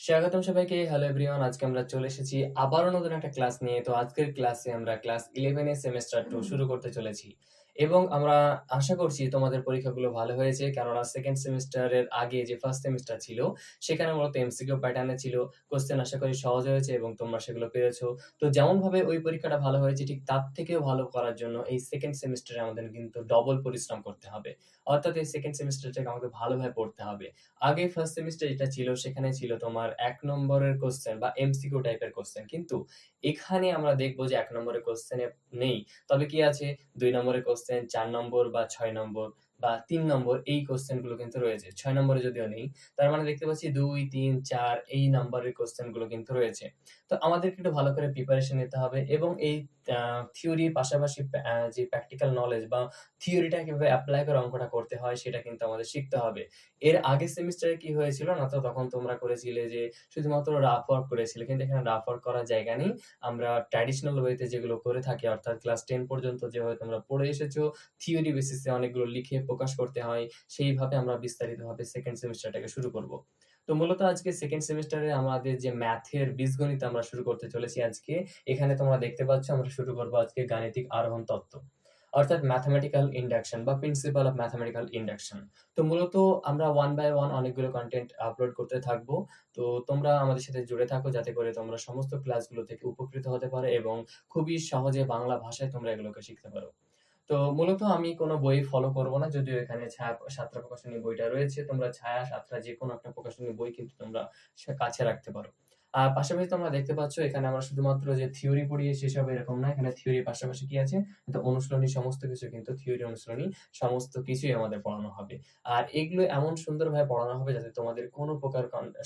স্বাগতম সবাইকে। Hello everyone. আজকে আমরা চলে এসেছি আবারও নতুন একটা ক্লাস নিয়ে। তো আজকের ক্লাসে আমরা ক্লাস 11 এর সেমেস্টার 2 শুরু করতে চলেছি। এবং আমরা আশা করছি তোমাদের পরীক্ষাগুলো ভালো হয়েছে। কেননা সেকেন্ড সেমেস্টারের আগে যে ফার্স্ট সেমেস্টার ছিল, সেখানে মূলত এমসিকিউ প্যাটার্নে ছিল। কোয়েশ্চেন আশা করি সহজ হয়েছে এবং তোমরা সেগুলো পেরেছো। তো যেমনভাবে ওই পরীক্ষাটা ভালো হয়েছে, ঠিক তার থেকেও ভালো করার জন্য এই সেকেন্ড সেমেস্টারে আমাদের কিন্তু ডবল পরিশ্রম করতে হবে। অর্থাৎ এই সেকেন্ড সেমেস্টারটাকে আমাকে ভালোভাবে পড়তে হবে। আগে ফার্স্ট সেমিস্টার যেটা ছিল সেখানে ছিল তোমার ১ নম্বরের কোয়েশ্চেন বা এমসিকিউ টাইপের কোয়েশ্চেন। কিন্তু এখানে আমরা দেখব যে ১ নম্বরের কোয়েশ্চেনে নেই। তবে কি আছে ২ নম্বরের কোয়েশ্চেন, ৪ নম্বর বা ৬ নম্বর বা ৩ নম্বর এই কোয়েশ্চেন গুলো কিন্তু রয়েছে। ৬ নম্বরে যদিও নেই। তার মানে দেখতে পাচ্ছি ২, ৩, ৪ এই নাম্বারের কোয়েশ্চেন গুলো কিন্তু রয়েছে। তো আমাদেরকে একটু ভালো করে প্রিপারেশন নিতে হবে এবং এই থিওরির পাশাপাশি যে প্র্যাকটিক্যাল নলেজ বা থিওরিটা কিভাবে এপ্লাই করে অঙ্কটা করতে হয় সেটা কিন্তু আমাদের শিখতে হবে। এর আগের সেমিস্টারে কি হয়েছিল না, তো তখন তোমরা করেছিলে যে শুধুমাত্র রাফ ওয়ার্ক করেছিলে। কিন্তু এখানে রাফ ওয়ার্ক করার জায়গা নেই। আমরা ট্র্যাডিশনাল ওয়েতে যেগুলো করে থাকি, অর্থাৎ ক্লাস 10 পর্যন্ত যেভাবে তোমরা পড়ে এসেছো, থিওরি বেসিসে অনেকগুলো লিখে প্রকাশ করতে হয়, সেইভাবে আমরা বিস্তারিতভাবে সেকেন্ড সেমিস্টারটাকে শুরু করব। তো মূলত আজকে সেকেন্ড সেমিস্টারে আমাদের যে ম্যাথের বীজগণিত আমরা শুরু করতে চলেছি আজকে। এখানে তোমরা দেখতে পাচ্ছ আমরা শুরু করব আজকে গাণিতিক আরোহণ তত্ত্ব। অর্থাৎ ম্যাথমেটিক্যাল ইন্ডাকশন বা প্রিন্সিপাল অফ ম্যাথমেটিক্যাল ইন্ডাকশন। তো মূলত আমরা ওয়ান বাই ওয়ান অনেকগুলো কনটেন্ট আপলোড করতে থাকবো। তো তোমরা আমাদের সাথে জুড়ে থাকো যাতে করে তোমরা সমস্ত ক্লাসগুলো থেকে উপকৃত হতে পারো এবং খুবই সহজে বাংলা ভাষায় তোমরা এগুলোকে শিখতে পারো। তো মূলত আমি কোনো বই ফলো করব না, যদিও এখানে ছায়া সাতটা প্রকাশনী বইটা রয়েছে। তোমরা ছায়া সাতটা যেকোনো একটা প্রকাশনী বই কিন্তু তোমরা কাছে রাখতে পারো। আর পাশাপাশি তোমরা দেখতে পাচ্ছ এখানে আমরা শুধুমাত্র যে থিওরি পড়িয়ে শেষ হবে এরকম না। এখানে থিওরির পাশাপাশি কি আছে? তো অনুশীলনী সমস্ত কিছু কিন্তু থিওরি অনুশীলনী সমস্ত কিছুই আমাদের পড়ানো হবে। আর এগুলো এমন সুন্দরভাবে পড়ানো হবে যাতে তোমাদের কোনো প্রকার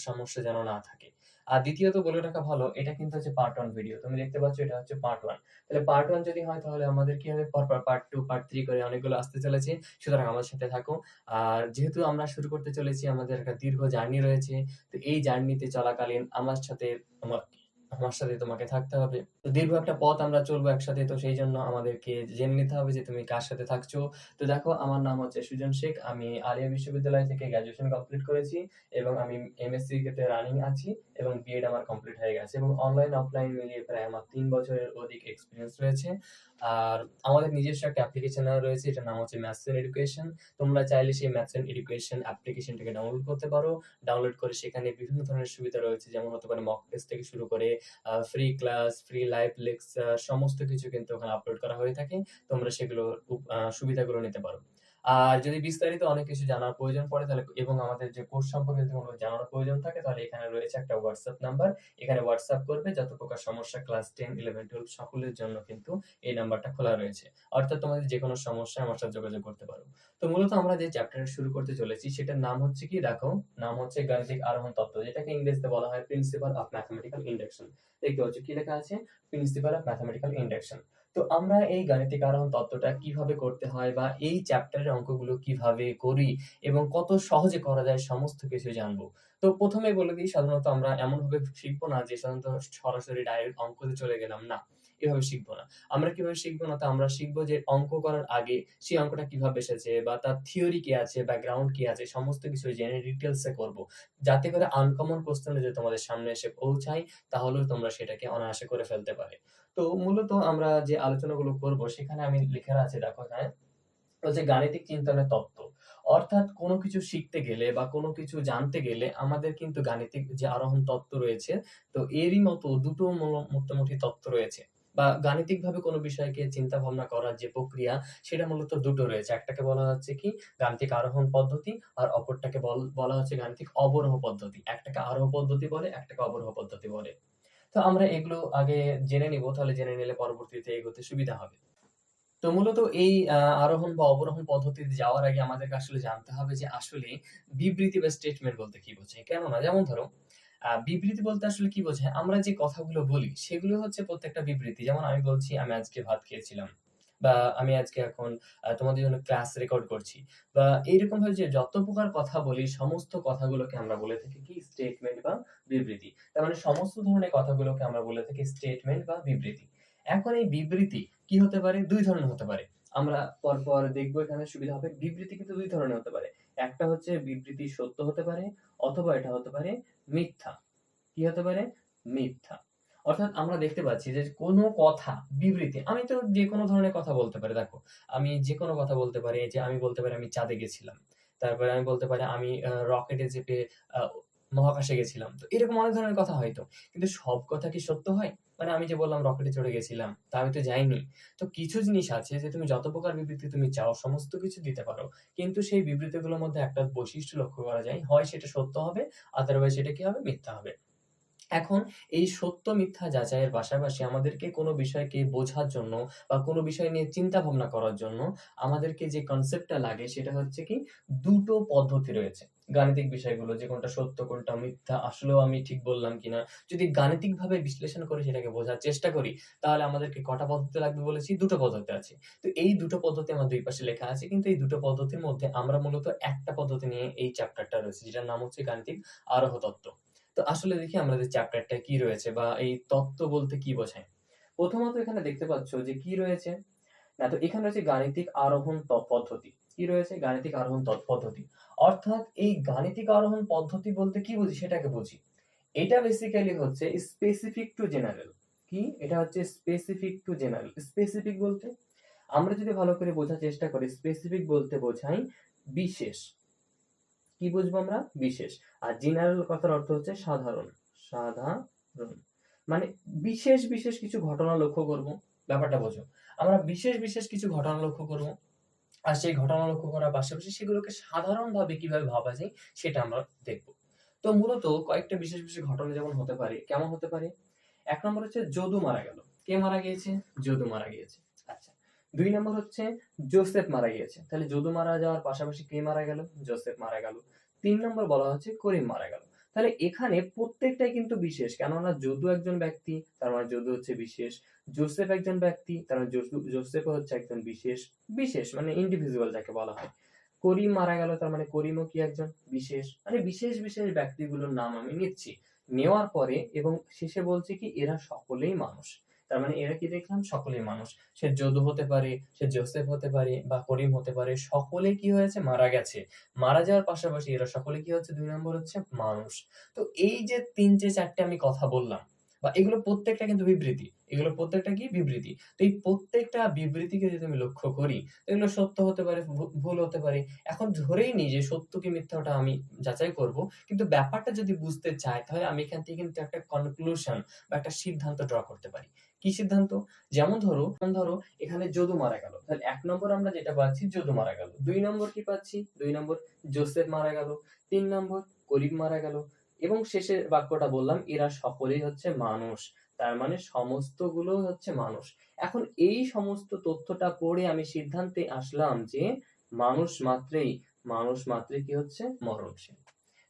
সমস্যা যেন না থাকে। আর দ্বিতীয়ত বলে রাখা ভালো, এটা কিন্তু হচ্ছে পার্ট 1 ভিডিও। তুমি দেখতে পাচ্ছ এটা হচ্ছে পার্ট 1। তাহলে পার্ট 1 যদি হয় তাহলে আমাদের কি হবে? পরপর পার্ট 2, পার্ট 3 করে অনেকগুলো আসতে চলেছে। সুতরাং আমাদের সাথে থাকো। আর যেহেতু আমরা শুরু করতে চলেছি, আমাদের একটা দীর্ঘ জার্নি রয়েছে। তো এই জার্নিতে চলাকালীন আমার সাথে তোমার আমার সাথে তোমাকে থাকতে হবে। তো দীর্ঘ একটা পথ আমরা চলবো একসাথে। তো সেইজন্য আমাদেরকে জেনে নিতে হবে যে তুমি কার সাথে থাকছো। তো দেখো আমার নাম হচ্ছে সুজন শেখ। আমি আলিয়া বিশ্ববিদ্যালয় থেকে গ্র্যাজুয়েশন কমপ্লিট করেছি এবং আমি এমএসসি তে রানিং আছি এবং বিএড আমার কমপ্লিট হয়ে গেছে এবং অনলাইন অফলাইন মিলিয়ে প্রায় আমার ৩ বছরের অধিক এক্সপেরিয়েন্স রয়েছে। আর আমাদের নিজস্ব একটা অ্যাপ্লিকেশনও রয়েছে, এটার নাম হচ্ছে ম্যাথস এন্ড এডুকেশন। তোমরা চাইলে সেই ম্যাথস এন্ড এডুকেশন অ্যাপ্লিকেশনটাকে ডাউনলোড করতে পারো। ডাউনলোড করে সেখানে বিভিন্ন ধরনের সুবিধা রয়েছে, যেমন হতে পারে মক টেস্ট থেকে শুরু করে free class, free live lecture সমস্ত কিছু কিন্তু ওখানে আপলোড করা হয়ে থাকে। তোমরা সেগুলোর সুবিধাগুলো নিতে পারো। আর যদি বিস্তারিত অনেক কিছু জানার প্রয়োজন পড়ে তাহলে এবং আমাদের যে কোর্স সম্পর্কে যদি কোনো জানার প্রয়োজন থাকে তাহলে এখানে রয়েছে একটা হোয়াটসঅ্যাপ নাম্বার। এখানে হোয়াটসঅ্যাপ করবে, যত প্রকার সমস্যা ক্লাস 10, 11, 12 সকলের জন্য কিন্তু এই নাম্বারটা খোলা রয়েছে। অর্থাৎ তোমাদের যেকোনো সমস্যায় আমার সাথে যোগাযোগ করতে পারো। তো মূলত আমরা যে চ্যাপ্টারটা শুরু করতে চলেছি সেটার নাম হচ্ছে কি দেখো, নাম হচ্ছে গাণিতিক আরোহণ তত্ত্ব, যেটাকে ইংরেজিতে বলা হয় প্রিন্সিপাল অফ ম্যাথমেটিক্যাল ইন্ডাকশন। দেখতে পাচ্ছ কি লেখা আছে? Principal of mathematical induction. তো আমরা এই গাণিতিক আরোহণ তত্ত্বটা কিভাবে করতে হয় বা এই চ্যাপ্টারের অঙ্কগুলো কিভাবে করি এবং কত সহজে করা যায় সমস্ত কিছু জানবো। তো প্রথমে বলে দিই, সাধারণত আমরা এমনভাবে শিখবো না যে সাধারণত সরাসরি ডাইরেক্ট অঙ্কতে চলে গেলাম, না, এভাবে শিখবো না। আমরা কিভাবে শিখবো না, তো আমরা শিখবো যে অঙ্ক করার আগে সেই অঙ্কটা কিভাবে এসেছে বা তার থিওরি কি আছে, ব্যাকগ্রাউন্ড কি আছে, সমস্ত কিছু জেনে ডিটেইলস এ করব। যাতে করে আনকমন কোশ্চেন যদি তোমাদের সামনে এসে পৌঁছায় তাহলেও তোমরা সেটাকে অনায়াসে করে ফেলতে পারে। তো মূলত আমরা যে আলোচনাগুলো করব সেখানে আমি লিখে আছে দেখো এখানে, হচ্ছে গাণিতিক চিন্তনের তত্ত্ব। অর্থাৎ কোনো কিছু শিখতে গেলে বা কোনো কিছু জানতে গেলে আমাদের কিন্তু গাণিতিক যে আরোহণ তত্ত্ব রয়েছে, তো এরই মতো দুটো মোটামুটি তত্ত্ব রয়েছে। বা গাণিতিকভাবে কোনো বিষয়কে চিন্তা ভাবনা করার যে প্রক্রিয়া সেটা মূলত দুটো রয়েছে। একটাকে বলা হচ্ছে কি গাণিতিক আরোহণ পদ্ধতি আর অপরটাকে বলা হচ্ছে গাণিতিক অবরোহ পদ্ধতি। একটাকে আরোহ পদ্ধতি বলে, একটাকে অবরোহ পদ্ধতি বলে। তো আমরা এগুলো আগে জেনে নিব, তাহলে জেনে নিলে পরবর্তীতে এগোতে সুবিধা হবে। তো মূলত এই আরোহণ বা অবরোহণ পদ্ধতিতে যাওয়ার আগে আমাদেরকে আসলে জানতে হবে যে আসলে বিবৃতি বা স্টেটমেন্ট বলতে কি বোঝায়। কেননা যেমন ধরো বিবৃতি বলতে আসলে কি বোঝায়? আমরা যে কথাগুলো বলি সেগুলো হচ্ছে প্রত্যেকটা বিবৃতি। যেমন আমি বলছি আমি আজকে ভাত খেয়েছিলাম বা আমি আজকে এখন তোমাদের জন্য ক্লাস রেকর্ড করছি বা এইরকম ভাবে যে যত প্রকার কথা বলি সমস্ত কথাগুলোকে আমরা বলে থাকি কি স্টেটমেন্ট বা বিবৃতি। তার মানে সমস্ত ধরনের কথাগুলোকে আমরা বলে থাকি স্টেটমেন্ট বা বিবৃতি। এখন এই বিবৃতি কি হতে পারে? ২ ধরনের হতে পারে। আমরা পরপর দেখব, এখানে সুবিধা হবে। বিবৃতি কিন্তু ২ ধরনের হতে পারে। একটা হচ্ছে বিবৃতি সত্য হতে পারে অথবা এটা হতে পারে মিথ্যা। কি হতে পারে? মিথ্যা। অর্থাৎ আমরা দেখতে পাচ্ছি যে কোনো কথা, বিবৃতি, আমি তো যেকোনো ধরনের কথা বলতে পারি। দেখো, আমি যেকোনো কথা বলতে পারি যে আমি বলতে পারি আমি চাঁদে গেছিলাম। তারপরে আমি বলতে পারি আমি রকেটে চেপে আ মহাকাশে গেছিলাম। তো এরকম অনেক ধরনের কথা হয় তো। কিন্তু সব কথা কি সত্য হয়? মানে আমি যে বললাম রকেটে চড়ে গেছিলাম, তা আমি তো যাইনি। তো কিছু জিনিস আছে যে তুমি যত প্রকার বিবৃতি তুমি চাও সমস্ত কিছু দিতে পারো। কিন্তু সেই বিবৃতিগুলোর মধ্যে একটা বৈশিষ্ট্য লক্ষ্য করা যায়। হয় সেটা সত্য হবে, আদারওয়াইজ সেটা কি হবে? মিথ্যা হবে। এখন এই সত্য মিথ্যা যাচাইয়ের পাশাপাশি আমাদেরকে কোনো বিষয়কে বোঝার জন্য বা কোনো বিষয় নিয়ে চিন্তা ভাবনা করার জন্য আমাদেরকে যে কনসেপ্টটা লাগে সেটা হচ্ছে কি, দুটো পদ্ধতি রয়েছে। গাণিতিক বিষয়গুলো যে কোনটা সত্য কোনটা মিথ্যা আসলেও আমি ঠিক বললাম কিনা, যদি গাণিতিকভাবে বিশ্লেষণ করে সেটাকে বোঝার চেষ্টা করি, তাহলে আমাদেরকে কটা পদ্ধতি লাগবে বলেছি? দুটো পদ্ধতি আছে। তো এই দুটো পদ্ধতি আমার দুই পাশে লেখা আছে। কিন্তু এই দুটো পদ্ধতির মধ্যে আমরা মূলত একটা পদ্ধতি নিয়ে এই চ্যাপ্টারটা রয়েছে যেটার নাম হচ্ছে গাণিতিক আরোহ তত্ত্ব। তো আসলে দেখি আমাদের চ্যাপ্টারটা কি রয়েছে বা এই তত্ত্ব বলতে কি বোঝায়? প্রথমত এখানে দেখতে পাচ্ছ যে কি রয়েছে? না, তো এখানে রয়েছে গাণিতিক আরোহণ পদ্ধতি। কি রয়েছে? গাণিতিক আরোহণ পদ্ধতি। অর্থাৎ এই গাণিতিক আরোহণ পদ্ধতি বলতে কি বুঝি সেটাকে বুঝি। এটা বেসিক্যালি হচ্ছে স্পেসিফিক টু জেনারেল। কি? এটা হচ্ছে স্পেসিফিক টু জেনারেল। স্পেসিফিক বলতে আমরা যদি ভালো করে বোঝার চেষ্টা করি, স্পেসিফিক বলতে বোঝাই বিশেষ। কি বুঝবো আমরা? বিশেষ। আর জেনারেল কথার অর্থ হচ্ছে সাধারণ। সাধারণ। মানে বিশেষ, বিশেষ কিছু ঘটনা লক্ষ্য করব। ব্যাপারটা বোঝো। আমরা বিশেষ, বিশেষ কিছু ঘটনা লক্ষ্য করব। আর সেই ঘটনা লক্ষ্য করার পাশাপাশি সেগুলোকে সাধারণভাবে কিভাবে ভাবা যায় সেটা আমরা দেখব। তো মূলত কয়েকটা বিশেষ, বিশেষ ঘটনা যেমন হতে পারে, কেমন হতে পারে? ১ নম্বর হচ্ছে যদু মারা গেল। কে মারা গিয়েছে? যদু মারা গিয়েছে। আচ্ছা। ২ নম্বর হচ্ছে জোসেফ মারা গিয়েছে। তাহলে যদু মারা যাওয়ার পাশাপাশি কে মারা গেল? জোসেফ মারা গেল। ৩ নম্বর বলা হচ্ছে করিম মারা গেল। তাহলে এখানে প্রত্যেকটাই কিন্তু বিশেষ। কেননা যদু একজন ব্যক্তি, তার মানে যদু হচ্ছে বিশেষ। জোসেফ একজন ব্যক্তি, তার মানে জোসেফও হচ্ছে একজন বিশেষ। বিশেষ মানে ইন্ডিভিজুয়াল যাকে বলা হয়। করিম মারা গেল, তার মানে করিমও কি একজন বিশেষ। মানে বিশেষ, বিশেষ ব্যক্তিগুলোর নাম আমি নিচ্ছি। নেওয়ার পরে এবং শেষে বলছি কি এরা সকলেই মানুষ। তার মানে এরা কি দেখলাম? সকলেই মানুষ। সে যদু হতে পারে, সে জোসেফ হতে পারে বা করিম হতে পারে। সকলে কি হয়েছে? মারা গেছে। মারা যাওয়ার পাশাপাশি এরা সকলে কি হচ্ছে? ২ নম্বর হচ্ছে মানুষ। তো এই যে ৩ টে ৪ টে আমি কথা বললাম বা এগুলো প্রত্যেকটা কিন্তু বিবৃতি। এগুলো প্রত্যেকটা কি? বিবৃতি। তো এই প্রত্যেকটা বিবৃতিকে যদি আমি লক্ষ্য করি, এগুলো সত্য হতে পারে, ভুল হতে পারে। এখন ধরেই নিই যে সত্য কি মিথ্যা ওটা আমি যাচাই করব। কিন্তু ব্যাপারটা যদি বুঝতে চাই তাহলে আমি এখান থেকে কিন্তু একটা কনক্লুশন বা একটা সিদ্ধান্ত ড্র করতে পারি। কি সিদ্ধান্ত? যেমন ধরো এখানে যদু মারা গেল। তাহলে ১ নম্বর আমরা যেটা পাচ্ছি যদু মারা গেল। ২ নম্বর কি পাচ্ছি? ২ নম্বর জোসেফ মারা গেল। ৩ নম্বর করিম মারা গেল। এবং শেষের বাক্যটা বললাম এরা সকলেই হচ্ছে মানুষ। তার মানে সমস্তগুলো হচ্ছে মানুষ। এখন এই সমস্ত তথ্যটা পড়ে আমি সিদ্ধান্তে আসলাম যে মানুষ মাত্রেই কি হচ্ছে? মরণশীল।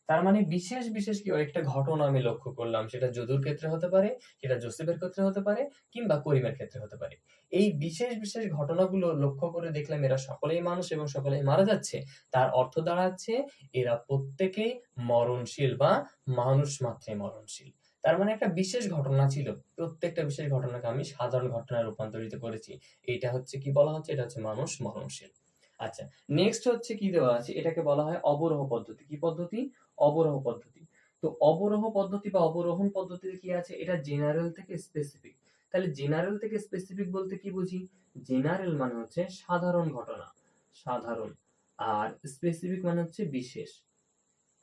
তার মানে বিশেষ, বিশেষ কি কয়েকটা ঘটনা আমি লক্ষ্য করলাম। সেটা যদুর ক্ষেত্রে হতে পারে, সেটা জোসেফের ক্ষেত্রে হতে পারে কিংবা করিমের ক্ষেত্রে হতে পারে। এই বিশেষ, বিশেষ ঘটনাগুলো লক্ষ্য করে দেখলাম এরা সকলেই মানুষ এবং সকলেই মারা যাচ্ছে। তার অর্থ দাঁড়াচ্ছে এরা প্রত্যেকেই মরণশীল বা মানুষ মাত্রই মরণশীল। তার মানে একটা বিশেষ ঘটনা ছিল। প্রত্যেকটা বিশেষ ঘটনাকে আমি সাধারণ ঘটনায় রূপান্তরিত করেছি। এইটা হচ্ছে কি বলা হচ্ছে? এটা হচ্ছে মানুষ মরণশীল। আচ্ছা, নেক্সট হচ্ছে কি দেওয়া আছে? এটাকে বলা হয় অবরোহ পদ্ধতি। কি পদ্ধতি? অবরোহ পদ্ধতি। তো অবরোহ পদ্ধতি বা অবরোহণ পদ্ধতিতে কি আছে? এটা জেনারেল থেকে স্পেসিফিক। তাহলে জেনারেল থেকে স্পেসিফিক বলতে কি বুঝি? জেনারেল মানে হচ্ছে সাধারণ ঘটনা, সাধারণ। আর স্পেসিফিক মানে হচ্ছে বিশেষ।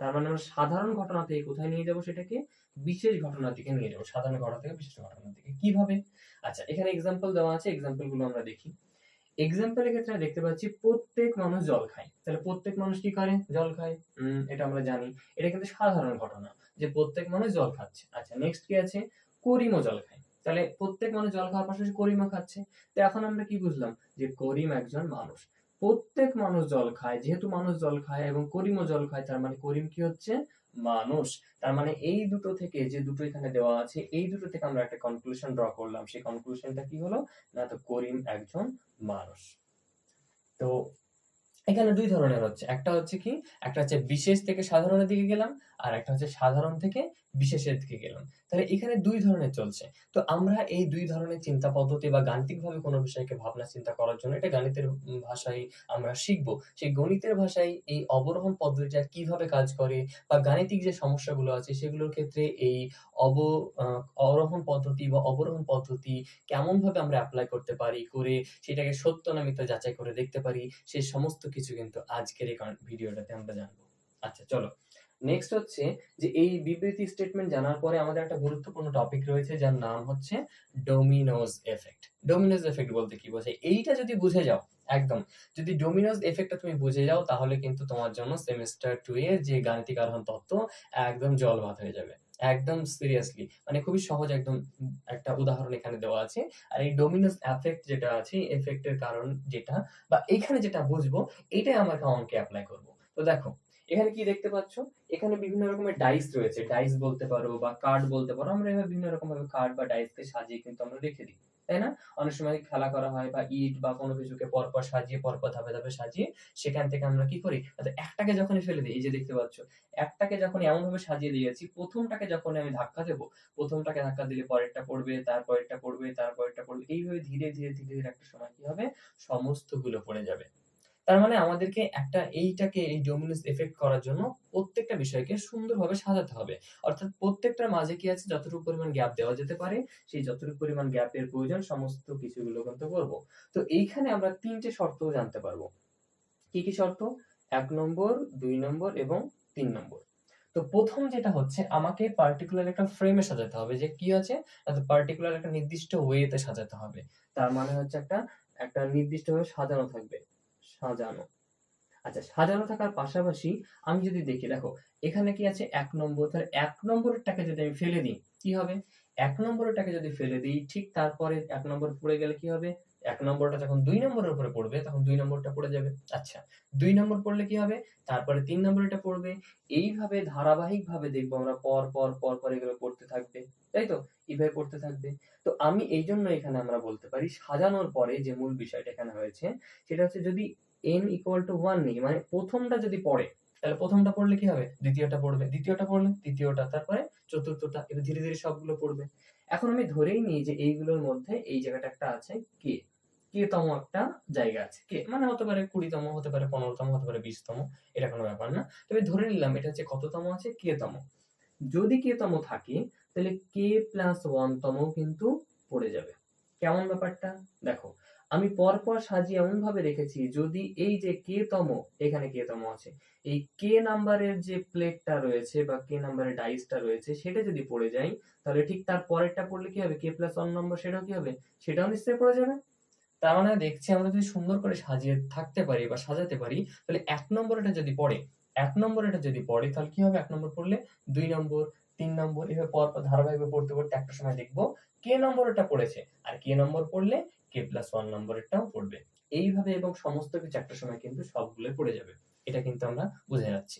তার মানে আমরা সাধারণ ঘটনা থেকে কোথায় নিয়ে যাবো সেটাকে? বিশেষ ঘটনার দিকে নিয়ে যাবো। সাধারণ ঘটনা থেকে বিশেষ ঘটনার দিকে। কিভাবে? আচ্ছা, এখানে এক্সাম্পল দেওয়া আছে। এক্সাম্পল গুলো আমরা দেখি। এক্সাম্পল এর ক্ষেত্রে দেখতে পাচ্ছি প্রত্যেক মানুষ জল খায়। তাহলে প্রত্যেক মানুষ কি করে? জল খায়। এটা আমরা জানি। এটা কিন্তু সাধারণ ঘটনা যে প্রত্যেক মানুষ জল খাচ্ছে। আচ্ছা, নেক্সট কি আছে? করিমও জল খায়। তাহলে প্রত্যেক মানুষ জল খাওয়ার পাশাপাশি করিমও খাচ্ছে। তো এখন আমরা কি বুঝলাম? যে করিম একজন মানুষ। প্রত্যেক মানুষ জল খায়। যেহেতু মানুষ জল খায় এবং করিমও জল খায় তার মানে করিম কি হচ্ছে? মানুষ। তার মানে এই দুটো থেকে যে দুটো এখানে দেওয়া আছে এই দুটো থেকে আমরা একটা কনক্লুশন ড্র করলাম। সেই কনক্লুশনটা কি হলো? না তো করিম একজন মানুষ। তো এখানে ২ ধরনের হচ্ছে। একটা হচ্ছে কি? একটা হচ্ছে বিশেষ থেকে সাধারণের দিকে গেলাম, আর একটা হচ্ছে সাধারণ থেকে বিশেষের দিকে গেলাম। তাহলে এখানে ২ ধরনের চলছে। তো আমরা এই ২ ধরনের চিন্তা পদ্ধতি বা গাণিতিকভাবে কোনো বিষয়কে ভাবনা চিন্তা করার জন্য এটা গাণিতের ভাষায় আমরা শিখব। সেই গণিতের ভাষায় এই অবরোহণ পদ্ধতিটা কিভাবে কাজ করে বা গাণিতিক যে সমস্যাগুলো আছে সেগুলোর ক্ষেত্রে এই অব আ অরোহণ পদ্ধতি বা অবরোহণ পদ্ধতি কেমনভাবে আমরা এপ্লাই করতে পারি, করে সেটাকে সত্য না মিথ্যা যাচাই করে দেখতে পারি, সে সমস্ত কিছু কিন্তু আজকের এই ভিডিওটাতে আমরা জানবো। আচ্ছা চলো। নেক্সট হচ্ছে যে এই বিবৃতি স্টেটমেন্ট জানার পরে আমাদের একটা গুরুত্বপূর্ণ টপিক রয়েছে যার নাম হচ্ছে ডোমিনোজ এফেক্ট। ডোমিনোজ এফেক্ট বলতে কি বোঝায়? এইটা যদি বুঝে যাও একদম, যদি ডোমিনোজ এফেক্টটা তুমি বুঝে যাও তাহলে কিন্তু তোমার জন্য সেমেস্টার 2 এর যে গাণিতিক আরোহণ তত্ত্ব একদম জলভাত হয়ে যাবে। একদম সিরিয়াসলি মানে খুবই সহজ একদম একটা উদাহরণ এখানে দেওয়া আছে। আর এই ডোমিনোজ এফেক্ট যেটা আছে, এফেক্টের কারণ যেটা বা এখানে যেটা বুঝবো এটাই আমরা অঙ্কে এপ্লাই করব। তো দেখো এখানে কি দেখতে পাচ্ছ? এখানে বিভিন্ন রকমের ডাইস রয়েছে। ডাইস বলতে পারো বা কার্ড বলতে পারো। আমরা এভাবে বিভিন্ন রকম ভাবে কার্ড বা ডাইসকে সাজিয়ে কিন্তু আমরা রেখে দিই। তাই না? অনেক সময় খেলা করা হয় বা ইট বা কোনো কিছুকে পরপর সাজিয়ে পরপর ধাপে, ধাপে সাজিয়ে সেখান থেকে আমরা কি করি? একটাকে যখনই ফেলে দেই, এই যে দেখতে পাচ্ছ, একটাকে যখন এমনভাবে সাজিয়ে দিয়েছি, ১ম টাকে যখনই আমি ধাক্কা দেব, ১ম টাকে ধাক্কা দিলে পরেরটা পড়বে, তারপরেরটা পড়বে, তারপরেরটা পড়বে। এইভাবে ধীরে, ধীরে, ধীরে, ধীরে একটা সময় কি হবে? সমস্তগুলো পড়ে যাবে। তার মানে আমাদেরকে এইটাকে এই ডোমিনোস ইফেক্ট করার জন্য প্রত্যেকটা বিষয়কে সুন্দরভাবে সাজাতে হবে। অর্থাৎ প্রত্যেকটার মাঝে কি আছে যতটুকু পরিমাণ গ্যাপ দেওয়া যেতে পারে, সেই যতটুকু পরিমাণ গ্যাপের প্রয়োজন সমস্ত কিছুগুলো কিন্তু করব। তো এইখানে আমরা ৩ টে শর্তও জানতে পারবো। কি, কি শর্ত? ১ নম্বর, ২ নম্বর এবং ৩ নম্বর। তো ১ম যেটা হচ্ছে আমাকে পার্টিকুলার একটা ফ্রেমে সাজাতে হবে যে কি আছে? পার্টিকুলার একটা নির্দিষ্ট ওয়েতে সাজাতে হবে। তার মানে হচ্ছে একটা নির্দিষ্টভাবে সাজানো থাকবে। সাজানো। আচ্ছা সাজানো থাকার পাশাপাশি আমি যদি দেখি দেখো এখানে কি আছে ১ নম্বর, তাহলে ১ নম্বরেরটাকে যদি আমি ফেলে দিই, কি হবে? ১ নম্বরেরটাকে যদি ফেলে দিই ঠিক তারপরে ১ নম্বর পড়ে গেলে কি হবে? ১ নম্বরটা যখন ২ নম্বরের উপরে পড়বে তখন ২ নম্বরটা পড়ে যাবে। আচ্ছা ২ নম্বর পড়লে কি হবে? তারপরে ৩ নম্বরেরটা পড়বে। এইভাবে ধারাবাহিকভাবে দেখবো আমরা পর এগুলো পড়তে থাকবে। তাই তো? এভাবে পড়তে থাকবে। তো আমি এইজন্য এখানে আমরা বলতে পারি সাজানোর পরে যে মূল বিষয়টা এখানে হয়েছে সেটা হচ্ছে যদি n equal to 1 নিই মানে ১ম টা যদি পড়ে, তাহলে ১ম টা পড়লে কি হবে? ২য় টা পড়বে, ২য় টা পড়লে ৩য় টা, তারপরে ৪র্থ টা। এবার ধীরে, ধীরে সবগুলো পড়বে। এখন আমি ধরেই নিই যে এইগুলোর মধ্যে এই জায়গাটা একটা আছে k, k তম একটা জায়গা আছে। k মানে হতে পারে ২০ তম, হতে পারে ১৫ তম, হতে পারে ২০ তম। এটা কোনো ব্যাপার না। তবে ধরে নিলাম এটা হচ্ছে কততম আছে? k তম। যদি k তম থাকে তাহলে k+1 তমও কিন্তু পড়ে যাবে। কেমন ব্যাপারটা? দেখো, আমি পরপর সাজিয়ে এমনভাবে রেখেছি যদি এই যে k তম, এখানে k তম আছে। এই k নাম্বারের যে প্লেটটা রয়েছে বা k নাম্বারের ডাইসটা রয়েছে সেটা যদি পড়ে যায় তাহলে ঠিক তার পরেরটা পড়লে কি হবে? k+1 নম্বর সেটাও কি হবে? সেটাও নিশ্চয়ই পড়ে যাবে। তার মানে দেখছি আমরা যদি সুন্দর করে সাজিয়ে থাকতে পারি বা সাজাতে পারি তাহলে ১ নম্বর এটা যদি পড়ে, ১ নম্বর এটা যদি পড়ে তাহলে কি হবে? ১ নম্বর পড়লে ২ নম্বর, ৩ নম্বর এভাবে পরপর ধারাবাহিকভাবে পড়তে, পড়তে একটা সময় দেখব কে নম্বরেরটা পড়েছে। আর কে নম্বর পড়লে k+1 নম্বরেরটাও পড়বে। এইভাবে এবং সমস্ত কিছু একটা সময় কিন্তু সবগুলোই পড়ে যাবে। এটা কিন্তু আমরা বুঝে যাচ্ছি।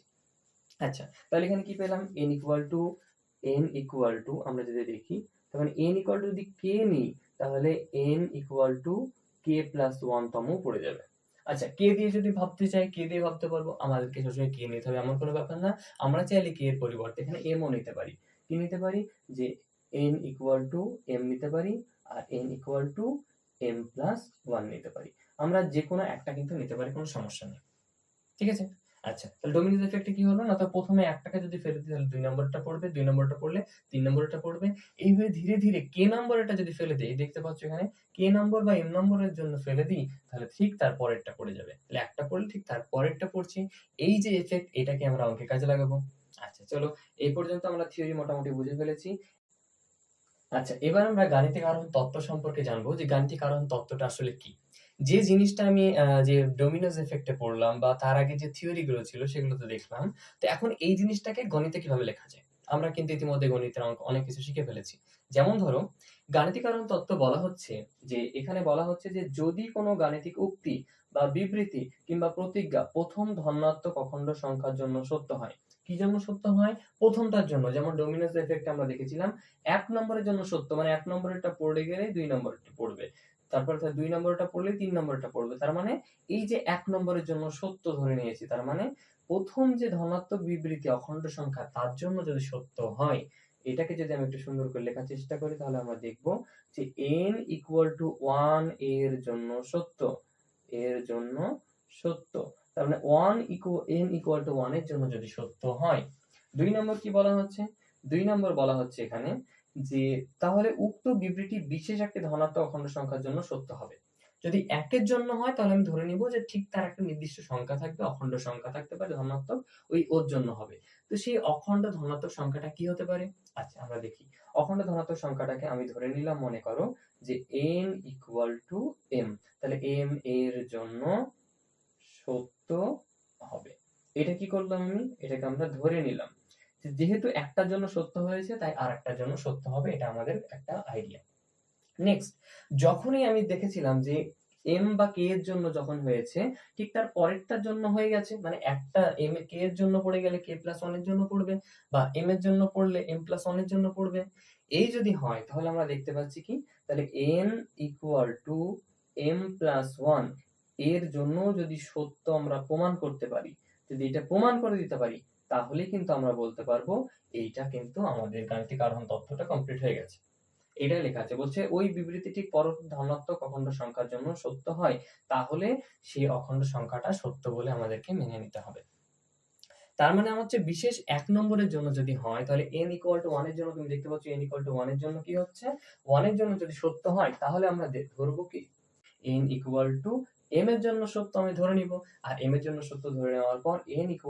আচ্ছা, তাহলে এখানে কি পেলাম? n equal to আমরা যদি দেখি তার মানে n equal to যদি k নিই তাহলে n equal to k+1 তম পড়ে যাবে। আচ্ছা k দিয়ে যদি ভাবতে চাই k দিয়ে ভাবতে পারবো। আমাদেরকে সবসময় k নিতে হবে এমন কোনো ব্যাপার না। আমরা চাইলে k এর পরিবর্তে এখানে m ও নিতে পারি। কি নিতে পারি? যে n equal to m নিতে পারি আর n equal to m+1 নিতে পারি। আমরা যেকোনো একটা কিন্তু নিতে পারি, কোনো সমস্যা নেই। ঠিক আছে? আচ্ছা, তাহলে ডোমিনোজ ইফেক্টে কি হলো না? তো ১ম এ একটাকে যদি ফেলে দিই তাহলে ২ নম্বরটা পড়বে, ২ নম্বরটা পড়লে ৩ নম্বরেরটা পড়বে। এইভাবে ধীরে, ধীরে কে নম্বরেরটা যদি ফেলে দেই, দেখতে পাচ্ছ এখানে কে নম্বর বা এম নম্বরের জন্য ফেলে দিই তাহলে ঠিক তার পরেরটা পড়ে যাবে। তাহলে একটা পড়লে ঠিক তার পরেরটা পড়ছে। এই যে ইফেক্ট এটাকে আমরা অঙ্কে কাজে লাগাবো। আচ্ছা চলো এই পর্যন্ত আমরা থিওরি মোটামুটি বুঝে ফেলেছি। আচ্ছা, এবার আমরা গাণিতিক আরোহণ তত্ত্ব সম্পর্কে জানবো যে গাণিতিক আরোহণ তত্ত্বটা আসলে কি? যে জিনিসটা আমি যে ডোমিনোজ ইফেক্ট এ পড়লাম বা তার আগে যে থিওরি গুলো ছিল সেগুলো তো দেখলাম। তো এখন এই জিনিসটাকে গণিতে কিভাবে লেখা যায়? আমরা কিন্তু ইতিমধ্যে গণিতের অনেক কিছু শিখে ফেলেছি। যেমন ধরো, গাণিতিক আরোহণ তত্ত্ব বলা হচ্ছে যে এখানে বলা হচ্ছে যে যদি কোনো গাণিতিক উক্তি বা বিবৃতি কিংবা প্রতিজ্ঞা ১ম ধনাত্মক অখণ্ড সংখ্যার জন্য সত্য হয়। কি জন্য সত্য হয়? ১ম টার জন্য। যেমন ডোমিনোজ ইফেক্ট এ আমরা দেখেছিলাম ১ নম্বরের জন্য সত্য মানে ১ নম্বরেরটা পড়ে গেলে ২ নম্বরেরটা পড়বে। তারপর 2 নম্বরটা পড়লে 3 নম্বরটা পড়বে। তার মানে এই যে 1 নম্বরের জন্য সত্য ধরে নিয়েছি। তার মানে প্রথম যে ধনাত্মক বিবৃতি অখণ্ড সংখ্যা তার জন্য যদি সত্য হয়, এটাকে যদি আমি একটু সুন্দর করে লেখার চেষ্টা করি তাহলে আমরা দেখব যে n = 1 এর জন্য সত্য। এর জন্য সত্য। তার মানে n = 1 এর জন্য যদি সত্য হয়। 2 নম্বর কি বলা হচ্ছে? 2 নম্বর বলা হচ্ছে এখানে যে তাহলে উক্ত বিবৃতি বিশেষ একটি ধনাত্মক অখণ্ড সংখ্যার জন্য সত্য হবে। যদি 1 এর জন্য হয় তাহলে আমি ধরে নিব যে ঠিক তার একটা নির্দিষ্ট সংখ্যা থাকবে, অখণ্ড সংখ্যা থাকতে পারে ধনাত্মক, ওর জন্য হবে। তো সেই অখণ্ড ধনাত্মক সংখ্যাটা কি হতে পারে? আচ্ছা আমরা দেখি। অখণ্ড ধনাত্মক সংখ্যাটাকে আমি ধরে নিলাম মনে করো যে n = m। তাহলে m এর জন্য সত্য হবে। এটা কি করলাম আমি? এটাকে আমরা ধরে নিলাম। যেহেতু একটার জন্য সত্য হয়েছে তাই আরেকটার জন্য সত্য হবে। এটা আমাদের একটা আইডিয়া। নেক্সট, যখনই আমি দেখেছিলাম যে m বা k এর জন্য যখন হয়েছে ঠিক তার পরেরটার জন্য হয়ে গেছে। মানে একটা k এর জন্য পড়ে গেলে k+1 এর জন্য পড়বে, বা m এর জন্য পড়লে m+1 এর জন্য পড়বে। এই যদি হয় তাহলে আমরা দেখতে পাচ্ছি কি, তাহলে n = m+1 এর জন্য যদি সত্য আমরা প্রমাণ করতে পারি, যদি এটা প্রমাণ করে দিতে পারি, তাহলেই কিন্তু আমরা বলতে পারবো এইটা কিন্তু আমাদের গাণিতিক আরোহণ তত্ত্বটা কমপ্লিট হয়ে গেছে। এটাই লেখা আছে। বলছে ওই বিবৃতিটি পরবর্তী ধনাত্মক অখণ্ড সংখ্যার জন্য সত্য হয়, তাহলে সেই অখণ্ড সংখ্যাটা সত্য বলে আমাদেরকে মেনে নিতে হবে। তার মানে আমার হচ্ছে বিশেষ 1 নম্বরের জন্য যদি হয় তাহলে n = 1 এর জন্য তুমি দেখতে পাচ্ছ n = 1 এর জন্য কি হচ্ছে? 1 এর জন্য যদি সত্য হয় তাহলে আমরা ধরবো কি n = m এর জন্য সত্য আমি ধরে নিব। আর m এর জন্য সত্য ধরে নেওয়ার পর n =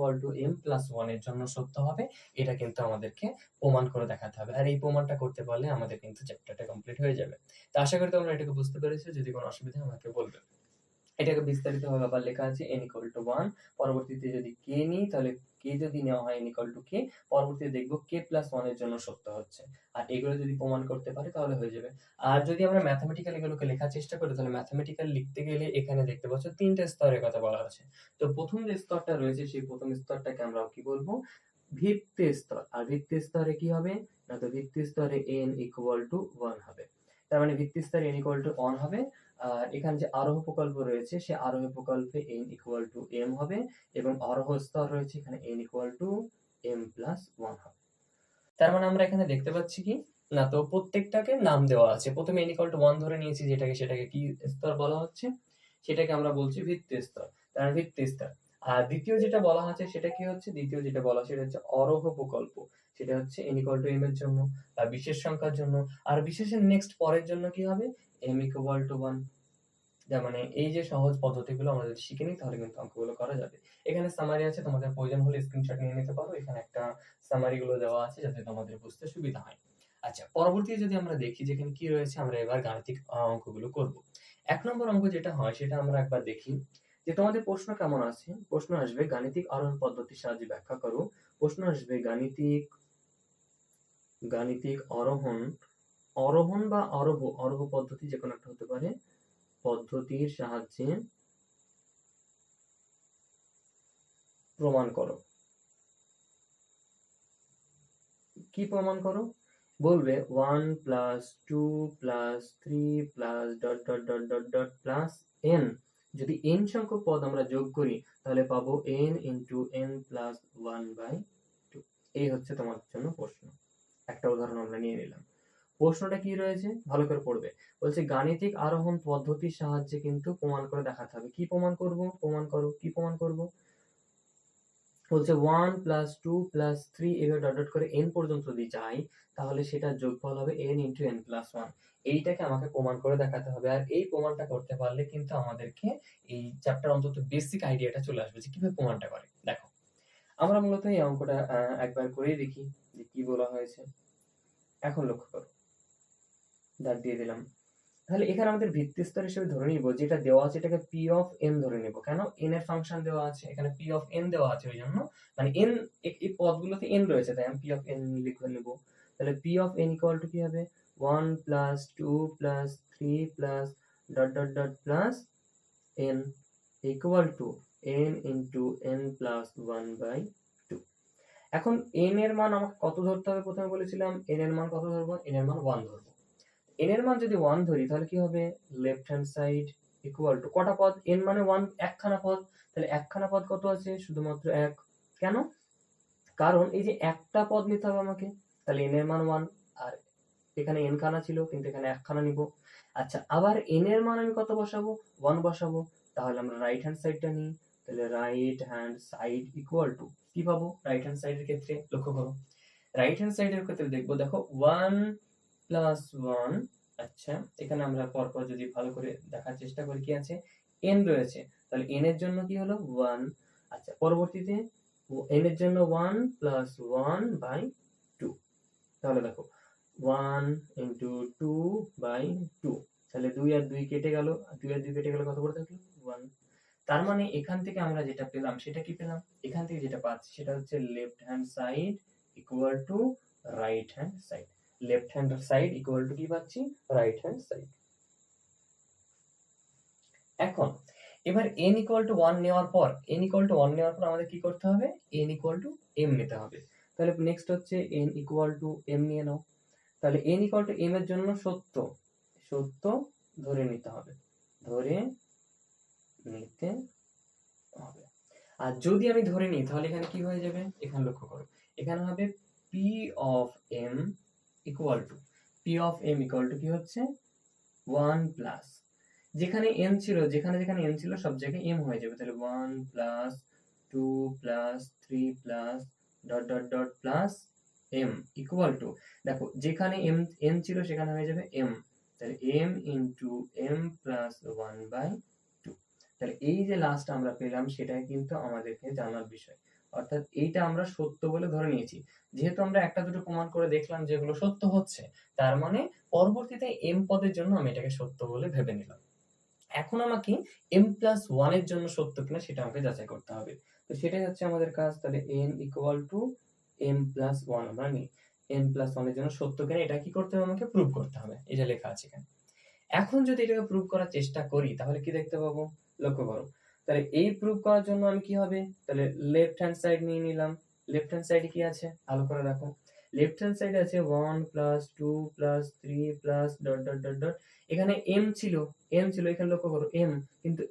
m+1 এর জন্য সত্য হবে। এটা কিন্তু আমাদেরকে প্রমাণ করে দেখাতে হবে। আর এই প্রমাণটা করতে পারলে আমাদের কিন্তু চ্যাপ্টারটা কমপ্লিট হয়ে যাবে। তো আশা করি তোমরা এটাকে বুঝতে পেরেছো। যদি কোনো অসুবিধা হয় আমাকে বলবে। এটাকে বিস্তারিতভাবে আবার লেখা আছে n = 1। পরবর্তীতে যদি k নিই তাহলে k যদি নেওয়া হয় n = k, পরবর্তীতে দেখব k+1 এর জন্য সত্য হচ্ছে। আর এগুলো যদি প্রমাণ করতে পারি তাহলে হয়ে যাবে। আর যদি আমরা ম্যাথমেটিক্যাল এগুলোকে লেখার চেষ্টা করি তাহলে ম্যাথমেটিক্যাল লিখতে গেলে এখানে দেখতে পাচ্ছ 3 টা স্তরের কথা বলা আছে। তো প্রথম যে স্তরটা রয়েছে সেই প্রথম স্তরটাকে আমরা কি বলবো? ভিত্তি স্তর। আর ভিত্তি স্তরে কি হবে? না তো ভিত্তি স্তরে n = 1 হবে। তার মানে ভিত্তি স্তরে n = 1 হবে। এখানে যে আরোহ প্রকল্প রয়েছে সে আরোহ প্রকল্পে n = m হবে, এবং আরোহ স্তর রয়েছে এখানে n = m+1 হবে। তার মানে আমরা এখানে দেখতে পাচ্ছি কি, না তো প্রত্যেকটাকে নাম দেওয়া আছে। প্রথমে n = 1 ধরে নিয়েছি, সেটাকে কি স্তর বলা হচ্ছে? সেটাকে আমরা বলছি ভিত্তি স্তর। তার মানে ভিত্তি স্তর। আর দ্বিতীয় যেটা বলা আছে সেটা কি হচ্ছে? দ্বিতীয় যেটা বলা সেটা হচ্ছে অরোহ প্রকল্প। সেটা হচ্ছে n = m এর জন্য বা বিশেষ সংখ্যার জন্য। আর বিশেষের নেক্সট পরের জন্য কি হবে? m = 1। তার মানে এই যে সহজ পদ্ধতিগুলো আমরা যদি শিখে নিই তাহলে কিন্তু অঙ্কগুলো করা যাবে। এখানে সামারি আছে, তোমাদের প্রয়োজন হলে স্ক্রিনশট নিয়ে নিতে পারো। এখানে একটা সামারি গুলো দেওয়া আছে যাতে তোমাদের বুঝতে সুবিধা হয়। আচ্ছা, পরবর্তীতে যদি আমরা দেখি যে এখানে কি রয়েছে, আমরা এবার গাণিতিক অঙ্কগুলো করব। 1 নম্বর অঙ্ক যেটা হয় সেটা আমরা একবার দেখি যে তোমাদের প্রশ্ন কেমন আছে। প্রশ্ন আসবে গাণিতিক আরোহণ পদ্ধতির সাহায্যে ব্যাখ্যা করো। প্রশ্ন আসবে গাণিতিক আরোহণ বা আরোহ পদ্ধতি যেকোনো একটা হতে পারে, পদ্ধতির সাহায্যে প্রমাণ করো। কি প্রমাণ করো? বলবে 1 + 2 + 3 + ... n। যদি n সংখ্যক পদ আমরা যোগ করি তাহলে পাবো n × n+1/2। এই হচ্ছে তোমার জন্য প্রশ্ন। একটা উদাহরণ আমরা নিয়ে নিলাম। প্রশ্নটা কি রয়েছে ভালো করে পড়বে। বলছে গাণিতিক আরোহণ পদ্ধতির সাহায্যে কিন্তু প্রমাণ করে দেখাতে হবে। কি প্রমাণ করব? প্রমাণ করো। কি প্রমাণ করব? বলছে 1 + 2 + 3 এভাবে ডট ডট করে n পর্যন্ত যদি যাই তাহলে সেটার যোগফল হবে n × n+1। এইটাকে আমাকে প্রমাণ করে দেখাতে হবে। আর এই প্রমাণটা করতে পারলে কিন্তু আমাদেরকে এই চ্যাপ্টার অন্তত বেসিক আইডিয়াটা চলে আসবে যে কিভাবে প্রমাণটা করে। দেখো, আমরা মূলত এই অঙ্কটা একবার করেই দেখি যে কি বলা হয়েছে। এখন লক্ষ্য করো, দাগ দিয়ে দিলাম। তাহলে এখানে আমাদের ভিত্তি স্তর হিসেবে ধরে নিব যেটা দেওয়া আছে এটাকে p(n) ধরে নিব। কেন? n এর ফাংশন দেওয়া আছে, এখানে p(n) দেওয়া আছে ওই জন্য, মানে n এই পদগুলোতে n রয়েছে তাই আমি p(n) লিখে নেব। তাহলে p(n) = কি হবে? 1 + 2 + 3 + ... n = n × n+1/2। এখন n এর মান আমাকে কত ধরতে হবে? প্রথমে বলেছিলাম n এর মান কত ধরবো? n এর মান 1 ধরবো। n এর মান যদি 1 ধরি তাহলে কি হবে, left hand side equal to কটা পদ, n মানে 1, একখানা পদ, তাহলে একখানা পদ কত আছে, শুধুমাত্র 1। কেন, কারণ এই যে একটা পদ নিতে হবে আমাকে, তাহলে n এর মান 1, আর এখানে n খানা ছিল কিন্তু এখানে একখানা নিব। আচ্ছা, আবার n এর মান আমি কত বসাবো, 1 বসাবো, তাহলে আমরা রাইট হ্যান্ড সাইডটা নিই, তাহলে right hand side equal to কি পাবো, রাইট হ্যান্ড সাইডের ক্ষেত্রে লক্ষ্য করো, রাইট হ্যান্ড সাইডের ক্ষেত্রে দেখবো, দেখো 1 প্লাস 1। আচ্ছা, এখানে আমরা পরপর যদি ভালো করে দেখার চেষ্টা করি, কি আছে, n রয়েছে, তাহলে n এর জন্য কি হলো 1। আচ্ছা, পরবর্তীতে n এর জন্য 1 প্লাস 1 বাই 2, তাহলে দেখো 1 ইন্টু 2 বাই 2, তাহলে 2 আর 2 কেটে গেল, 2 আর 2 কেটে গেল, কত করে থাকলো 1। তার মানে এখান থেকে আমরা যেটা পেলাম সেটা কি পেলাম, এখান থেকে যেটা পাচ্ছি সেটা হচ্ছে left hand side equal to right hand side, left hand side equal to কি পাচ্ছি, রাইট হ্যান্ড সাইড। এখন এবার n ইকুয়াল টু 1 নেওয়ার পর, n ইকুয়াল টু 1 নেওয়ার পর আমাদের কি করতে হবে, n ইকুয়াল টু m নিতে হবে। তাহলে নেক্সট হচ্ছে n ইকুয়াল টু m নিয়ে নাও, তাহলে n ইকুয়াল টু m এর জন্য সত্য, সত্য ধরে নিতে হবে, ধরে নিতে হবে। আর যদি আমি ধরে নিই তাহলে এখানে কি হয়ে যাবে, এখানে লক্ষ্য করো, এখানে হবে p of m equal to, p of m equal to কি হচ্ছে 1 প্লাস, যেখানে n ছিল, যেখানে যেখানে n ছিল সব জায়গায় m হয়ে যাবে, তাহলে 1 plus 2 plus 3 plus dot dot dot plus m equal to, দেখো যেখানে n ছিল সেখানে হয়ে যাবে m, তাহলে m into m plus 1 by 2। তাহলে এই যে লাস্ট আমরা পেলাম সেটাই কিন্তু আমাদেরকে জানার বিষয়, অর্থাৎ এইটা আমরা সত্য বলে ধরে নিয়েছি, যেহেতু আমরা একটা দুটো প্রমাণ করে দেখলাম যেগুলো সত্য হচ্ছে, তার মানে পরবর্তীতে m পদের জন্য আমি এটাকে সত্য বলে ভেবে নিলাম। এখন আমাকে m প্লাস 1 এর জন্য সত্য কিনা সেটা আমাকে যাচাই করতে হবে, তো সেটাই হচ্ছে আমাদের কাজ। তাহলে n equal to m plus 1 আমরা নিই, m প্লাস 1 এর জন্য সত্য কিনা এটা কি করতে হবে, আমাকে প্রুভ করতে হবে, এটা লেখা আছে এখানে। এখন যদি এটাকে প্রুভ করার চেষ্টা করি তাহলে কি দেখতে পাবো, লক্ষ্য করো, তাহলে এই প্রুভ করার জন্য আমি কি হবে, তাহলে লেফট হ্যান্ড সাইড নিয়ে নিলাম, লেফট হ্যান্ড সাইডে কি আছে ভালো করে দেখো, লেফট হ্যান্ড সাইডে আছে 1 plus 2 plus 3 plus dot dot dot dot, এখানে m ছিল, এখানে লক্ষ্য করো m, কিন্তু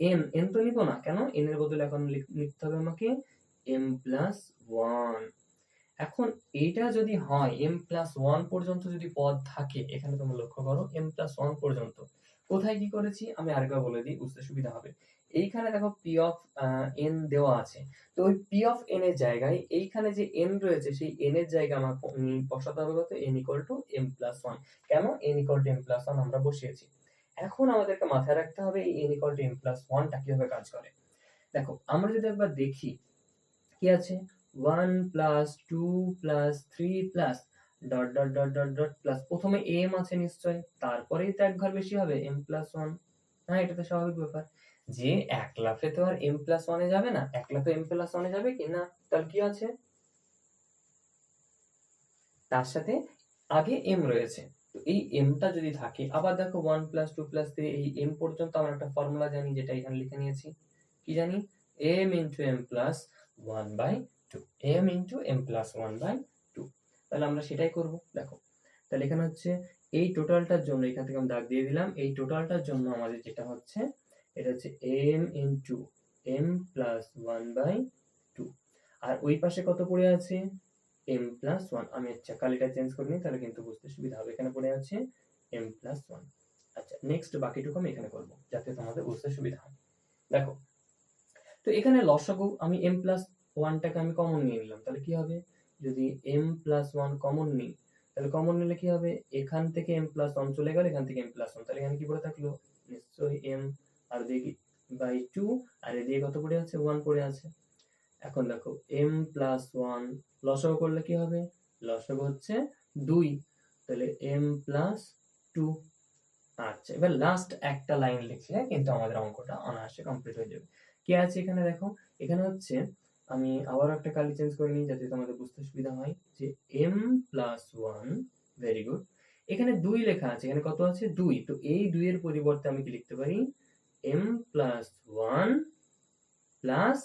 n তো নিব না, কেন, n এর বদলে এখন লিখতে হবে আমাকে m প্লাস 1। এখন এইটা যদি হয় m প্লাস 1 পর্যন্ত যদি পদ থাকে, এখানে তোমরা লক্ষ্য করো m প্লাস 1 পর্যন্ত, কোথায় কি করেছি আমি আরেকবার বলে দিই বুঝতে সুবিধা হবে। এইখানে দেখো p অফ n দেওয়া আছে, তো ওই p অফ n এর জায়গায় এইখানে যে n রয়েছে সেই n এর জায়গায় আমার বসাতে হবে কত, n equal to m plus 1। কেন, n equal to m plus 1 আমরা বসিয়েছি। এখন আমাদেরকে মাথায় রাখতে হবে এই n equal to m plus 1 টা কিভাবে কাজ করে। দেখো আমরা যদি একবার দেখি কি আছে, 1 plus 2 plus 3 plus dot dot dot dot dot plus, প্রথমে m আছে নিশ্চয়, তারপরেই তো এক ঘর বেশি হবে m প্লাস 1। হ্যাঁ, এটা তো স্বাভাবিক ব্যাপার, যে এক লাফে তো আর m প্লাস 1 এ যাবে না, এক লাফে m প্লাস 1 এ যাবে কি না, তাহলে কি আছে, তার সাথে আগে m রয়েছে, তো এই m টা যদি থাকে, আবার দেখো 1 প্লাস 2 প্লাস 3, এই m পর্যন্ত আমরা একটা ফর্মুলা জানি যেটা এখানে লিখে নিয়েছি, কি জানি, m into m plus 1 by 2, m into m plus 1 by 2, তাহলে আমরা সেটাই করব। দেখো তাহলে এখানে হচ্ছে এই টোটালটার জন্য, এখান থেকে আমি দাগ দিয়ে দিলাম, এই টোটালটার জন্য আমাদের যেটা হচ্ছে এটা হচ্ছে m into m plus 1 by 2, আর ওই পাশে কত পড়ে আছে m প্লাস 1, আমি আচ্ছা কালিটা চেঞ্জ করে নিই তাহলে কিন্তু বুঝতে সুবিধা হবে, এখানে পড়ে আছে m প্লাস 1। আচ্ছা, নেক্সট বাকিটুকু আমি এখানে করব যাতে তোমাদের বুঝতে সুবিধা হয়। দেখো, তো এখানে লসাগু আমি m প্লাস 1 টাকে আমি কমন নিয়ে নিলাম, তাহলে কি হবে, যদি m প্লাস 1 কমন নিই তাহলে কমন নিলে কি হবে, এখান থেকে m প্লাস 1 চলে গেল, এখান থেকে m প্লাস 1, তাহলে এখানে কি পড়ে থাকলো, নিশ্চয়ই m, আর দেখি বাই 2, আর এদিকে কত পড়ে আছে 1 পড়ে আছে। এখন দেখো m প্লাস 1 লসাগু করলে কি হবে, লসাগু হচ্ছে 2, তাহলে m প্লাস 2। আচ্ছা, এবার লাস্ট একটা লাইন লিখলে কিন্তু আমাদের অঙ্কটা অনায়াসে কমপ্লিট হয়ে যাবে। কি আছে এখানে দেখো, এখানে হচ্ছে আমি আবার একটা কালি চেঞ্জ করে নিই যাতে তোমাদের বুঝতে সুবিধা হয়, যে m প্লাস 1, ভেরি গুড, এখানে 2 লেখা আছে, এখানে কত আছে 2, তো এই 2 এর পরিবর্তে আমি কি লিখতে পারি, m প্লাস 1 প্লাস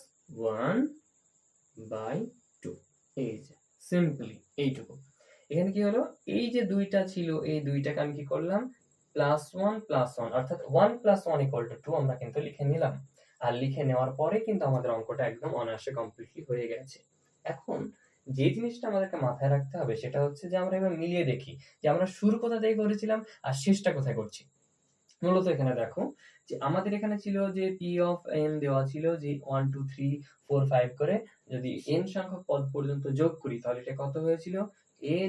1 বাই 2, এই যে সিম্পলি এইটুকু। এখানে কি হলো, এই যে 2টা ছিল এই 2টাকে আমি কি করলাম +1 অর্থাৎ 1 + 1 = 2 আমরা কিন্তু লিখে নিলাম। আর লিখে নেওয়ার পরে কিন্তু আমাদের অঙ্কটা একদম অনায়াসে কমপ্লিটলি হয়ে গেছে। এখন যে জিনিসটা আমাদেরকে মাথায় রাখতে হবে সেটা হচ্ছে যে আমরা এবার মিলিয়ে দেখি যে আমরা শুরু কোথা থেকে করেছিলাম আর শেষটা কোথায় করছি। মূলত এখানে দেখো যে আমাদের এখানে ছিল যে p অফ n দেওয়া ছিল যে 1 2 3 4 5 করে যদি n সংখ্যক পদ পর্যন্ত যোগ করি তাহলে এটা কত হয়েছিল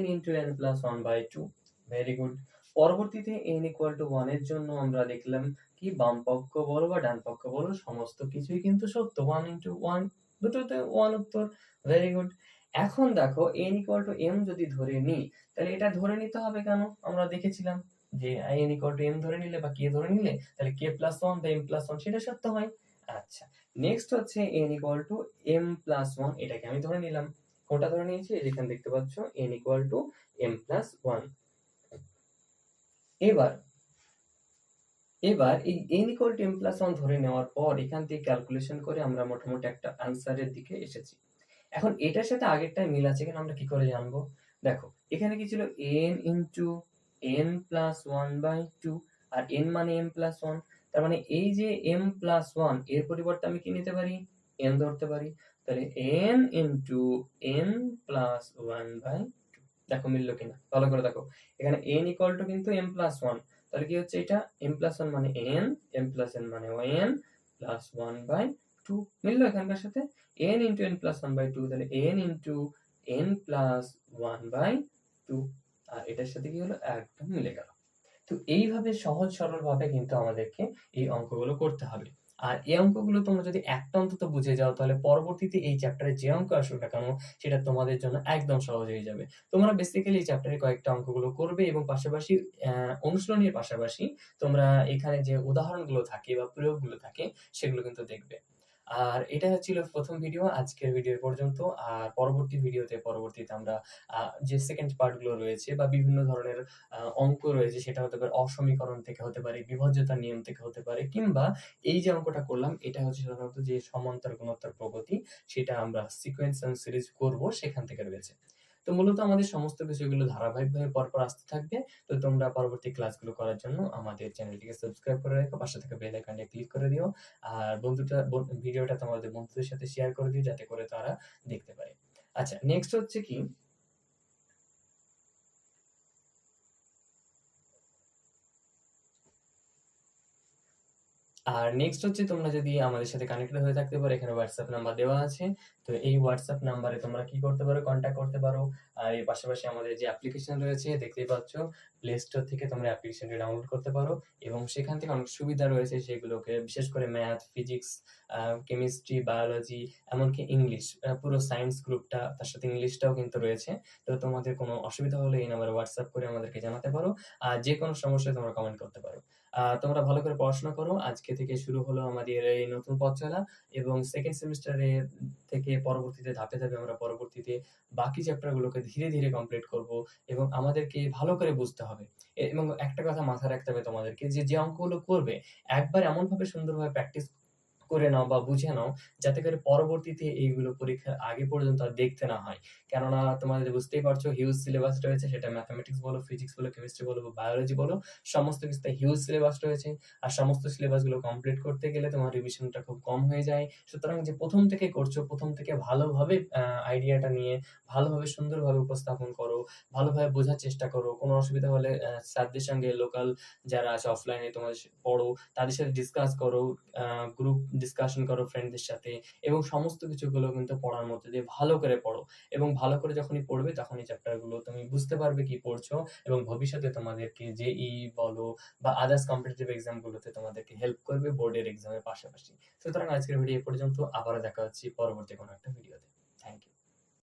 n × n + 1/2। Very good. পরবর্তীতে n = 1 এর জন্য আমরা দেখলাম কি বাম পক্ষ বলো বা ডান পক্ষ বলো সমস্ত কিছুই কিন্তু সত্য। 1 × 1 দুটোতে 1 উত্তর। Very good. এখন দেখো n = m যদি ধরে নিই তাহলে এটা ধরে নিতে হবে কেন? আমরা দেখেছিলাম যে n = m ধরে নিলে বা k ধরে নিলে তাহলে k + 1 বা m + 1 সেটা সত্য হয়। আচ্ছা, নেক্সট হচ্ছে n = m + 1 এটাকে আমি ধরে নিলাম। কোনটা ধরে নিয়েছি? এই যে এখানে দেখতে পাচ্ছ n = m + 1। এবার এবার এই n = m + 1 ধরে নেওয়ার পর এখান থেকে ক্যালকুলেশন করে আমরা মোটামুটি একটা আনসারের দিকে এসেছি। এখন এটার সাথে আগেরটার মিল আছে কিনা আমরা কি করে জানবো? দেখো এখানে কি ছিল n * n + 1/2 আর n মানে m + 1 তার মানে এই যে m + 1 এর পরিবর্তে আমি কি নিতে পারি? n ধরতে পারি। তাহলে n * n + 1/2 দেখো মিলল কিনা? ভালো করে দেখো। এখানে n = কিন্তু m + 1 তাহলে কি হচ্ছে এটা m + 1 মানে n, m + n মানে n + 1/2 মিলল এখানকার সাথে? n * n + 1/2 তাহলে n * n + 1/2 আর এটার সাথে কি হলো? একদম মিলে গেল। তো এইভাবে সহজ সরল ভাবে কিন্তু আমাদেরকে এই অঙ্কগুলো করতে হবে। আর এই অঙ্কগুলো তোমরা যদি একটা অন্তত বুঝে যাও তাহলে পরবর্তীতে এই চ্যাপ্টারে যে অঙ্ক আসুক না কেন সেটা তোমাদের জন্য একদম সহজ হয়ে যাবে। তোমরা বেসিক্যালি এই চ্যাপ্টারে কয়েকটা অঙ্কগুলো করবে এবং পাশাপাশি অনুশীলনীর পাশাপাশি তোমরা এখানে যে উদাহরণগুলো থাকে বা প্রয়োগগুলো থাকে সেগুলো কিন্তু দেখবে। আর এটা ছিল ১ম ভিডিও। আজকের ভিডিও এ পর্যন্ত। আর পরবর্তীতে আমরা যে সেকেন্ড পার্ট গুলো রয়েছে বা বিভিন্ন ধরনের অঙ্ক রয়েছে সেটা হতে পারে অসমীকরণ থেকে হতে পারে, বিভাজ্যতার নিয়ম থেকে হতে পারে কিংবা এই যে অঙ্কটা করলাম এটা হচ্ছে সাধারণত যে সমান্তর গুণোত্তর প্রগতি সেটা আমরা সিকোয়েন্স এন্ড সিরিজ করব সেখান থেকে রয়েছে। তো মূলত আমাদের সমস্ত কিছু এগুলো ধারাবাহিকভাবে পরপর আসতে থাকবে। তো তোমরা পরবর্তী ক্লাসগুলো করার জন্য আমাদের চ্যানেলটিকে সাবস্ক্রাইব করে রেখো, পাশে থাকা বেল আইকনটা ক্লিক করে দিও। আর ভিডিওটা তোমাদের বন্ধুদের সাথে শেয়ার করে দিও যাতে করে তারা দেখতে পারে। আচ্ছা, নেক্সট হচ্ছে কি আর নেক্সট হচ্ছে তোমরা যদি আমাদের সাথে কানেক্টেড হয়ে থাকতে পারো এখানে WhatsApp নাম্বার দেওয়া আছে। তো এই WhatsApp নাম্বারে তোমরা কি করতে পারো? কনট্যাক্ট করতে পারো। আর এর পাশাপাশি আমাদের যে অ্যাপ্লিকেশন রয়েছে দেখতেই পাচ্ছ Play Store থেকে তোমরা অ্যাপ্লিকেশনটি ডাউনলোড করতে পারো এবং সেখান থেকে অনেক সুবিধা রয়েছে সেগুলোকে বিশেষ করে ম্যাথ, ফিজিক্স, কেমিস্ট্রি, বায়োলজি এমনকি ইংলিশ পুরো সায়েন্স গ্রুপটা তার সাথে ইংলিশটাও কিন্তু রয়েছে। তো তোমাদের কোনো অসুবিধা হলে এই নাম্বারে WhatsApp করে আমাদেরকে জানাতে পারো। আর যেকোনো সমস্যায় তোমরা কমেন্ট করতে পারো। তোমরা ভালো করে পড়াশোনা করো। আজকে থেকে শুরু হলো আমাদের এই নতুন পথ চলা এবং সেকেন্ড সেমিস্টারের থেকে পরবর্তীতে ধাপে, ধাপে আমরা পরবর্তীতে বাকি চ্যাপ্টার গুলোকে ধীরে, ধীরে কমপ্লিট করব এবং আমাদেরকে ভালো করে বুঝতে হবে। এবং একটা কথা মাথায় রাখতে হবে তোমাদেরকে যে অঙ্কগুলো করবে একবার এমনভাবে সুন্দরভাবে প্র্যাকটিস করে নাও বা বুঝে নাও যাতে করে পরবর্তীতে এইগুলো পরীক্ষার আগে পর্যন্ত আর দেখতে না হয়। কেননা তোমাদের বুঝতেই পারছো হিউজ সিলেবাস রয়েছে সেটা ম্যাথমেটিক্স বলো, ফিজিক্স বলো, কেমিস্ট্রি বলো বা বায়োলজি বলো সমস্ত কিছুতে হিউজ সিলেবাস রয়েছে। আর সমস্ত সিলেবাস গুলো কমপ্লিট করতে গেলে তোমার রিভিশনটা খুব কম হয়ে যায়। সুতরাং যে ১ম থেকে করছো, ১ম থেকে ভালোভাবে আইডিয়াটা নিয়ে ভালোভাবে সুন্দরভাবে উপস্থাপন করো, ভালোভাবে বোঝার চেষ্টা করো। কোনো অসুবিধা হলে স্যারদের সঙ্গে লোকাল যারা আছে অফলাইনে তোমরা পড়ো, তাদের সাথে ডিসকাস করো, গ্রুপ ডিসকাশন করো ফ্রেন্ডদের সাথে এবং সমস্ত কিছুগুলো কিন্তু পড়ার মধ্যে দিয়ে ভালো করে পড়ো এবং ভালো করে যখনই পড়বে তখন এই চ্যাপ্টার গুলো তুমি বুঝতে পারবে কি পড়ছো এবং ভবিষ্যতে তোমাদেরকে JEE বলো বা আদার্স কম্পিটিটিভ এক্সাম গুলোতে তোমাদেরকে হেল্প করবে বোর্ডের এক্সামের পাশাপাশি। সুতরাং আজকের ভিডিও এ পর্যন্ত। আবারও দেখা হচ্ছে পরবর্তী কোনো একটা ভিডিওতে। Thank you.